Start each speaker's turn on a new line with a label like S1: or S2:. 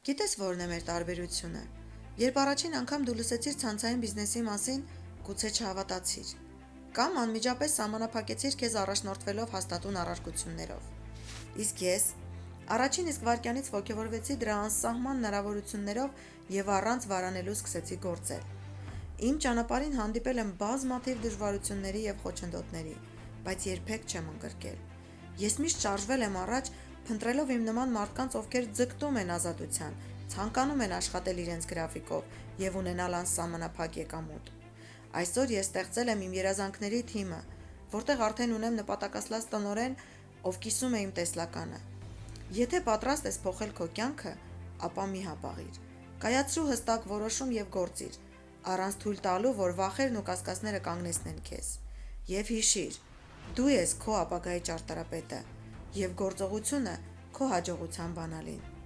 S1: Գիտես որն է մեր տարբերությունը։ Երբ առաջին անգամ դու լսեցիր ցանցային բիզնեսի մասին, գուցե չհավատացիր։ Կամ անմիջապես սահմանափակեցիր քեզ առաջնորդվելով հաստատուն առարկություններով։ Իսկ ես առաջին իսկ վայրկյանից ոգևորվեցի դրա անսահման հնարավորություններով եւ առանց վարանելու սկսեցի գործել։ Իմ ճանապարհին հանդիպել եմ բազմաթիվ դժվարությունների եւ խոչընդոտների, բայց երբեք չեմ ընկրկել։ Ես միշտ շարժվել եմ առաջ, փնտրելով իմ նման մարդկանց, ովքեր ձգտում են ազատության, ցանկանում են աշխատել իրենց գրաֆիկով եւ ունենալ անսահմանափակ եկամուտ։ Այսօր ես ստեղծել եմ իմ երազանքների թիմը, որտեղ արդեն ունեմ նպատակասլաց տնօրեն, ով կիսում է իմ տեսլականը։ Եթե պատրաստ ես փոխել քո կյանքը, ապա մի հապաղիր։ Կայացրու հստակ որոշում եւ գործիր, առանց թույլ տալու, որ վախերն ու կասկածները կանգնեցնեն քեզ։ Եվ հիշիր, դու ես քո ապագայի ճարտարապետը, եւ գործողությունը քո հաջողության բանալին։